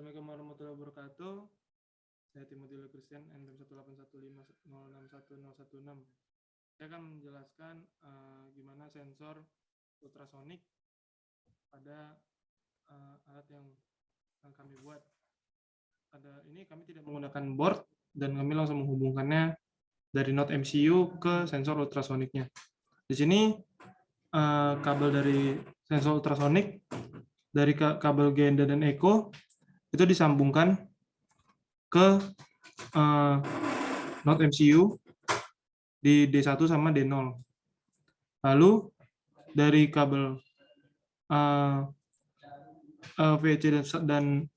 Assalamualaikum warahmatullahi wabarakatuh. Saya Timothy Christian, NPM 18150610116. Saya akan menjelaskan gimana sensor ultrasonik pada alat yang kami buat. Ini kami tidak menggunakan board dan kami langsung menghubungkannya dari Node MCU ke sensor ultrasoniknya. Di sini kabel dari sensor ultrasonik dari kabel GND dan Echo itu disambungkan ke Node MCU di D1 sama D0. Lalu dari kabel VC dan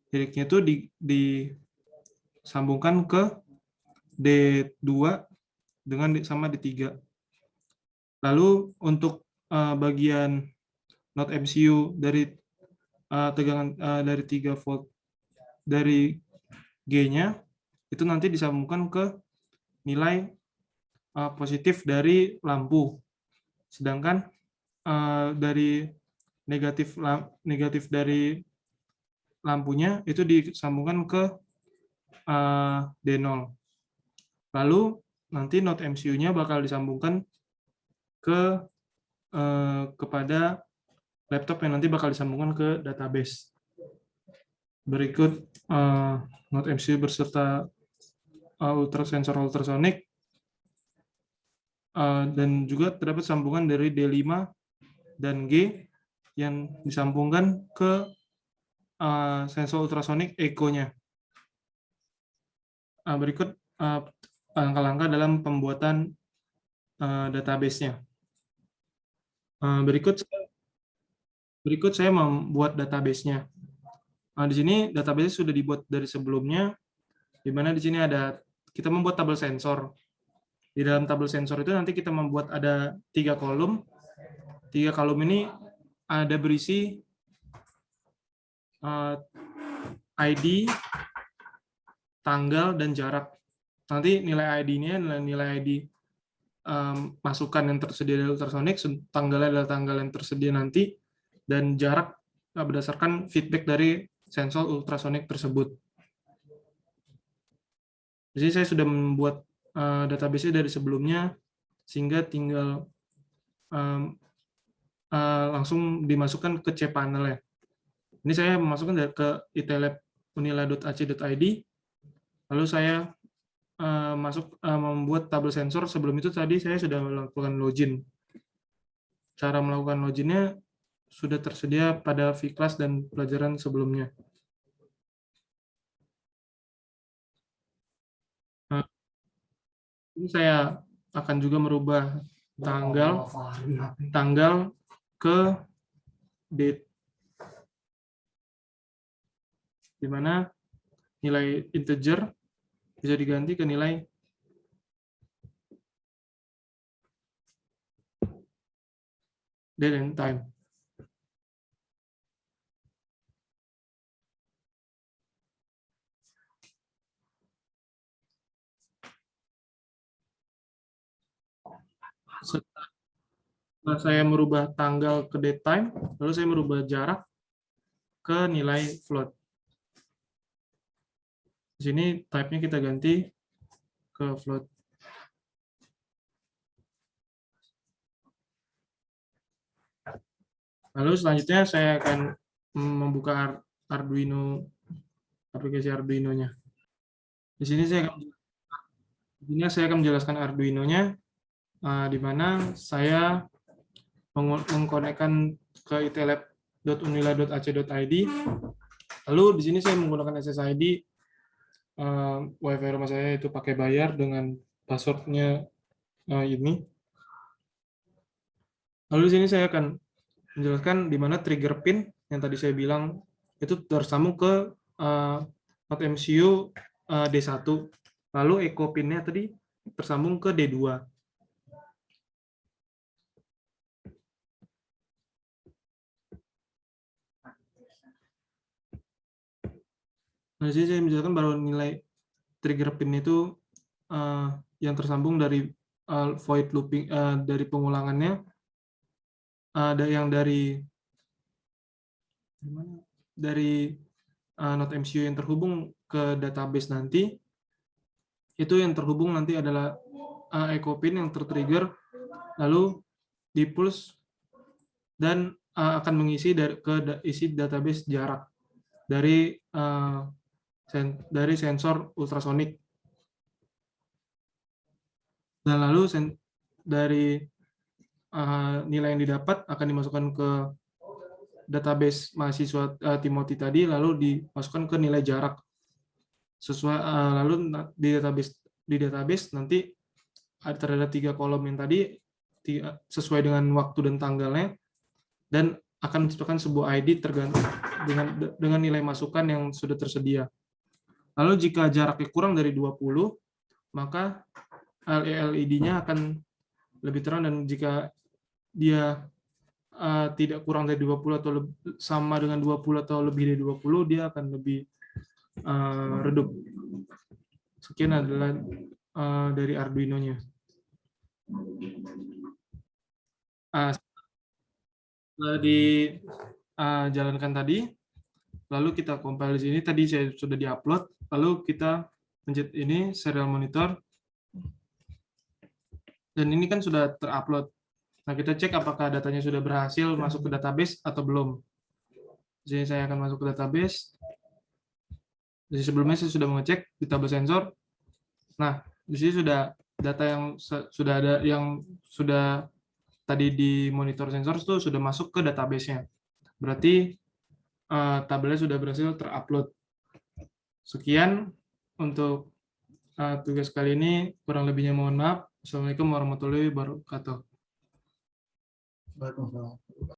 diriknya itu disambungkan ke D2 dengan sama D3. Lalu untuk bagian Node MCU dari tegangan dari 3 volt dari G-nya itu nanti disambungkan ke nilai positif dari lampu. Sedangkan dari negatif dari lampunya itu disambungkan ke D0. Lalu nanti Node MCU-nya bakal disambungkan kepada laptop yang nanti bakal disambungkan ke database. Berikut Node MCU beserta sensor ultrasonik dan juga terdapat sambungan dari D5 dan G yang disambungkan ke sensor ultrasonik Echo-nya. Berikut langkah-langkah dalam pembuatan database-nya. Berikut saya membuat database-nya. Di sini database sudah dibuat dari sebelumnya, di mana di sini kita membuat tabel sensor. Di dalam tabel sensor itu nanti kita membuat ada 3 kolom. 3 kolom ini ada berisi ID, tanggal, dan jarak. Nanti nilai ID-nya adalah nilai ID masukan yang tersedia dari ultrasonik, tanggalnya adalah tanggal yang tersedia nanti, dan jarak berdasarkan feedback dari sensor ultrasonik tersebut. Jadi saya sudah membuat database-nya dari sebelumnya, sehingga tinggal langsung dimasukkan ke cPanel-nya. Ini saya memasukkan ke itelab.unila.ac.id, lalu saya membuat tabel sensor. Sebelum itu tadi saya sudah melakukan login. Cara melakukan login-nya sudah tersedia pada vClass dan pelajaran sebelumnya. Ini saya akan juga merubah tanggal ke date, di mana nilai integer bisa diganti ke nilai date and time. Setelah saya merubah tanggal ke date time, lalu saya merubah jarak ke nilai float. Di sini type-nya kita ganti ke float. Lalu selanjutnya saya akan membuka Arduino, aplikasi Arduino-nya. Di sini saya akan menjelaskan Arduino-nya, di mana saya mengkonekkan ke itelab.unila.ac.id. Lalu di sini saya menggunakan SSID, WiFi rumah saya itu pakai bayar dengan password-nya ini. Lalu di sini saya akan menjelaskan di mana trigger pin yang tadi saya bilang itu tersambung ke Node MCU D1. Lalu echo pin-nya tadi tersambung ke D2. Nah, di sini saya menjelaskan bahwa nilai trigger pin itu yang tersambung dari void looping, dari pengulangannya, ada yang dari node MCU yang terhubung ke database nanti, itu yang terhubung nanti adalah echo pin yang tertrigger, lalu dipulse dan akan mengisi isi database jarak dari sensor ultrasonik. Dan lalu dari nilai yang didapat akan dimasukkan ke database mahasiswa Timothy tadi, lalu dimasukkan ke nilai jarak sesuai. Lalu di database nanti terdapat 3 kolom yang tadi sesuai dengan waktu dan tanggalnya, dan akan menciptakan sebuah ID tergantung dengan nilai masukan yang sudah tersedia. Lalu jika jaraknya kurang dari 20, maka LED-nya akan lebih terang, dan jika dia tidak kurang dari 20 atau sama dengan 20 atau lebih dari 20, dia akan lebih redup. Sekian adalah dari Arduino-nya. Setelah dijalankan tadi, lalu kita compile di sini. Tadi saya sudah diupload, lalu kita pencet ini serial monitor, dan ini kan sudah terupload. Nah, kita cek apakah datanya sudah berhasil masuk ke database atau belum. Jadi saya akan masuk ke database. Jadi sebelumnya saya sudah mengecek di tabel sensor. Nah, di sini sudah data yang sudah ada, yang sudah tadi di monitor sensor itu sudah masuk ke database-nya. Berarti tabelnya sudah berhasil terupload. Sekian untuk tugas kali ini. Kurang lebihnya mohon maaf. Assalamualaikum warahmatullahi wabarakatuh. Waalaikumsalam.